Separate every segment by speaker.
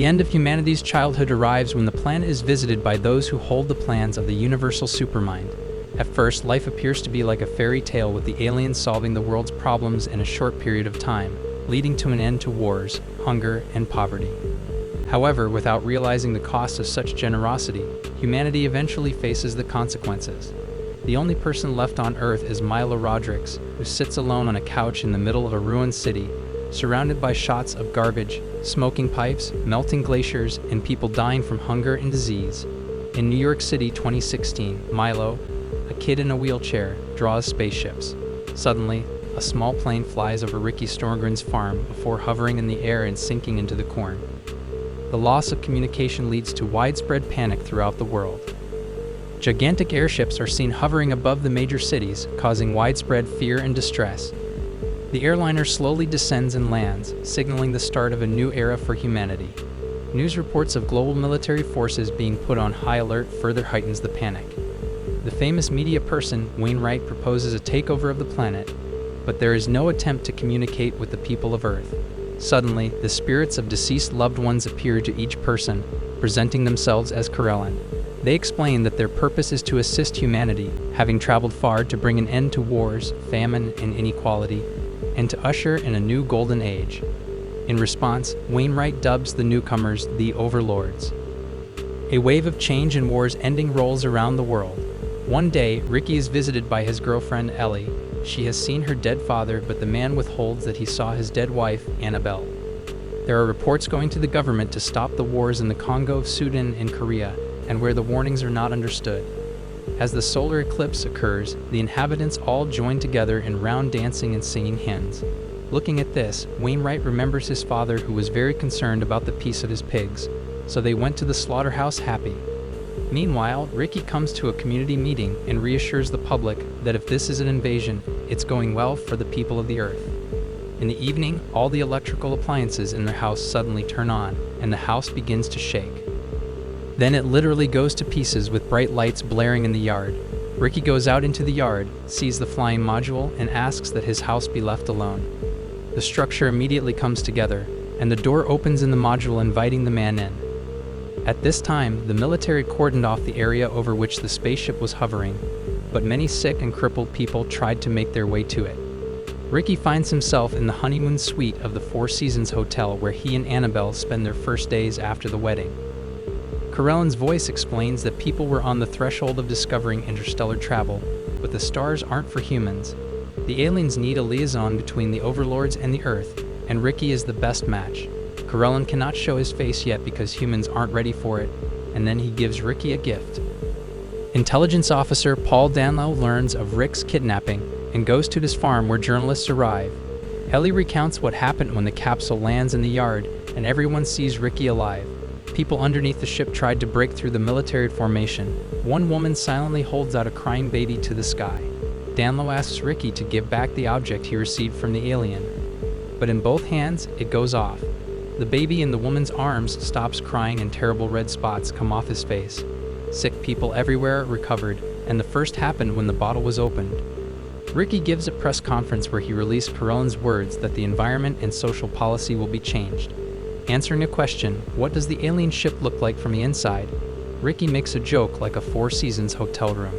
Speaker 1: The end of humanity's childhood arrives when the planet is visited by those who hold the plans of the universal supermind. At first, life appears to be like a fairy tale, with the aliens solving the world's problems in a short period of time, leading to an end to wars, hunger, and poverty. However, without realizing the cost of such generosity, humanity eventually faces the consequences. The only person left on Earth is Milo Rodriguez, who sits alone on a couch in the middle of a ruined city, surrounded by shots of garbage, smoking pipes, melting glaciers, and people dying from hunger and disease. In New York City 2016, Milo, a kid in a wheelchair, draws spaceships. Suddenly, a small plane flies over Ricky Storgren's farm before hovering in the air and sinking into the corn. The loss of communication leads to widespread panic throughout the world. Gigantic airships are seen hovering above the major cities, causing widespread fear and distress. The airliner slowly descends and lands, signaling the start of a new era for humanity. News reports of global military forces being put on high alert further heightens the panic. The famous media person, Wainwright, proposes a takeover of the planet, but there is no attempt to communicate with the people of Earth. Suddenly, the spirits of deceased loved ones appear to each person, presenting themselves as Corellan. They explain that their purpose is to assist humanity, having traveled far to bring an end to wars, famine, and inequality, and to usher in a new golden age. In response, Wainwright dubs the newcomers the Overlords. A wave of change and wars ending rolls around the world. One day, Ricky is visited by his girlfriend Ellie. She has seen her dead father, but the man withholds that he saw his dead wife, Annabelle. There are reports going to the government to stop the wars in the Congo, Sudan, and Korea, and where the warnings are not understood. As the solar eclipse occurs, the inhabitants all join together in round dancing and singing hymns. Looking at this, Wainwright remembers his father, who was very concerned about the peace of his pigs, so they went to the slaughterhouse happy. Meanwhile, Ricky comes to a community meeting and reassures the public that if this is an invasion, it's going well for the people of the Earth. In the evening, all the electrical appliances in their house suddenly turn on, and the house begins to shake. Then it literally goes to pieces with bright lights blaring in the yard. Ricky goes out into the yard, sees the flying module, and asks that his house be left alone. The structure immediately comes together, and the door opens in the module, inviting the man in. At this time, the military cordoned off the area over which the spaceship was hovering, but many sick and crippled people tried to make their way to it. Ricky finds himself in the honeymoon suite of the Four Seasons Hotel, where he and Annabelle spend their first days after the wedding. Corellan's voice explains that people were on the threshold of discovering interstellar travel, but the stars aren't for humans. The aliens need a liaison between the Overlords and the Earth, and Ricky is the best match. Corellan cannot show his face yet because humans aren't ready for it, and then he gives Ricky a gift. Intelligence officer Paul Danlow learns of Rick's kidnapping and goes to his farm, where journalists arrive. Ellie recounts what happened when the capsule lands in the yard and everyone sees Ricky alive. People underneath the ship tried to break through the military formation. One woman silently holds out a crying baby to the sky. Danlow asks Ricky to give back the object he received from the alien, but in both hands, it goes off. The baby in the woman's arms stops crying and terrible red spots come off his face. Sick people everywhere recovered, and the first happened when the bottle was opened. Ricky gives a press conference where he released Corellan's words that the environment and social policy will be changed. Answering a question, what does the alien ship look like from the inside? Ricky makes a joke like a Four Seasons hotel room.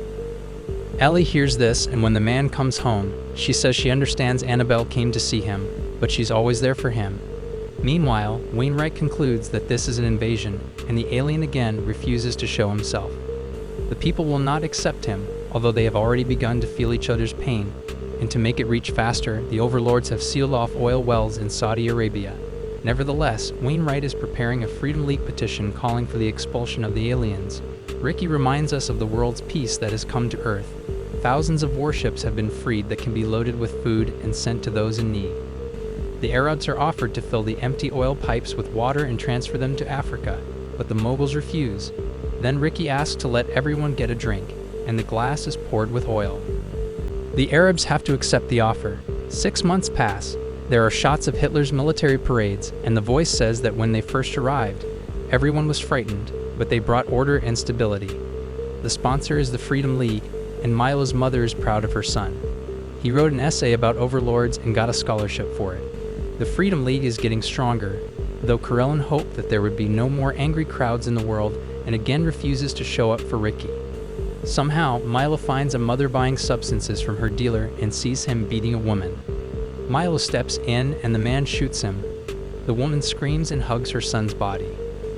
Speaker 1: Ellie hears this, and when the man comes home, she says she understands Annabelle came to see him, but she's always there for him. Meanwhile, Wainwright concludes that this is an invasion, and the alien again refuses to show himself. The people will not accept him, although they have already begun to feel each other's pain, and to make it reach faster, the Overlords have sealed off oil wells in Saudi Arabia. Nevertheless, Wainwright is preparing a Freedom League petition calling for the expulsion of the aliens. Ricky reminds us of the world's peace that has come to Earth. Thousands of warships have been freed that can be loaded with food and sent to those in need. The Arabs are offered to fill the empty oil pipes with water and transfer them to Africa, but the Moguls refuse. Then Ricky asks to let everyone get a drink, and the glass is poured with oil. The Arabs have to accept the offer. 6 months pass. There are shots of Hitler's military parades, and the voice says that when they first arrived, everyone was frightened, but they brought order and stability. The sponsor is the Freedom League, and Milo's mother is proud of her son. He wrote an essay about overlords and got a scholarship for it. The Freedom League is getting stronger. though Karelin hoped that there would be no more angry crowds in the world and again refuses to show up for Ricky. Somehow, Milo finds a mother buying substances from her dealer and sees him beating a woman. Milo steps in and the man shoots him. The woman screams and hugs her son's body.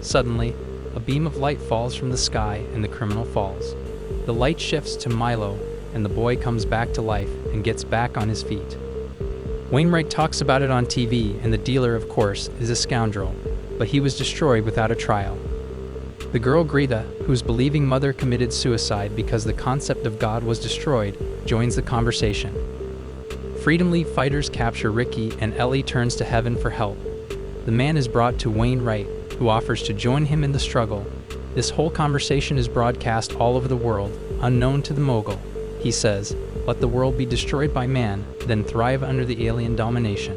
Speaker 1: Suddenly, a beam of light falls from the sky and the criminal falls. The light shifts to Milo and the boy comes back to life and gets back on his feet. Wainwright talks about it on TV, and the dealer, of course, is a scoundrel, but he was destroyed without a trial. The girl Greta, whose believing mother committed suicide because the concept of God was destroyed, joins the conversation. Freedom League fighters capture Ricky and Ellie turns to heaven for help. The man is brought to Wainwright, who offers to join him in the struggle. This whole conversation is broadcast all over the world, unknown to the mogul. He says, "Let the world be destroyed by man, then thrive under the alien domination."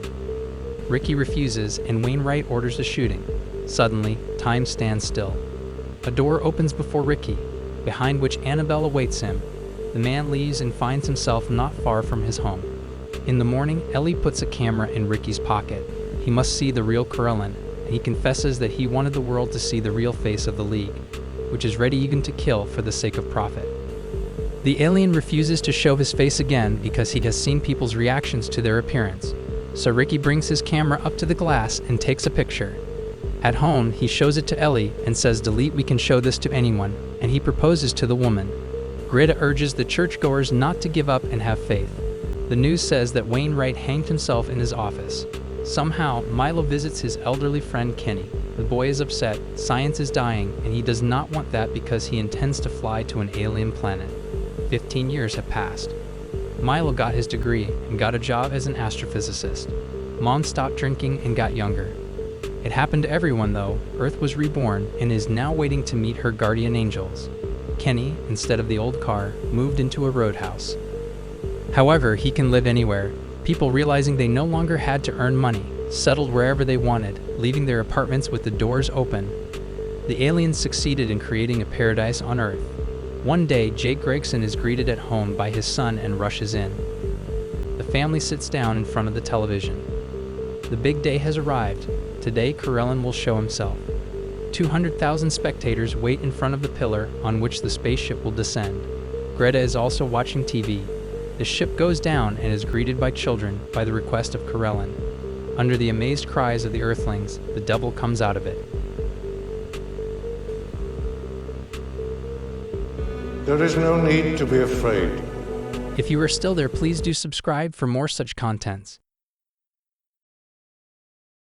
Speaker 1: Ricky refuses and Wainwright orders a shooting. Suddenly, time stands still. A door opens before Ricky, behind which Annabelle awaits him. The man leaves and finds himself not far from his home. In the morning, Ellie puts a camera in Ricky's pocket. He must see the real Karelin, and he confesses that he wanted the world to see the real face of the League, which is ready even to kill for the sake of profit. The alien refuses to show his face again because he has seen people's reactions to their appearance. So Ricky brings his camera up to the glass and takes a picture. At home, he shows it to Ellie and says, "Delete, we can show this to anyone," and he proposes to the woman. Greta urges the churchgoers not to give up and have faith. The news says that Wainwright hanged himself in his office. Somehow, Milo visits his elderly friend Kenny. The boy is upset, science is dying, and he does not want that because he intends to fly to an alien planet. 15 years have passed. Milo got his degree and got a job as an astrophysicist. Mom stopped drinking and got younger. It happened to everyone though. Earth was reborn and is now waiting to meet her guardian angels. Kenny, instead of the old car, moved into a roadhouse. However, he can live anywhere. People, realizing they no longer had to earn money, settled wherever they wanted, leaving their apartments with the doors open. The aliens succeeded in creating a paradise on Earth. One day, Jake Gregson is greeted at home by his son and rushes in. The family sits down in front of the television. The big day has arrived. Today, Karelin will show himself. 200,000 spectators wait in front of the pillar on which the spaceship will descend. Greta is also watching TV. The ship goes down and is greeted by children by the request of Karelin. Under the amazed cries of the Earthlings, the devil comes out of it.
Speaker 2: There is no need to be afraid.
Speaker 1: If you are still there, please do subscribe for more such contents.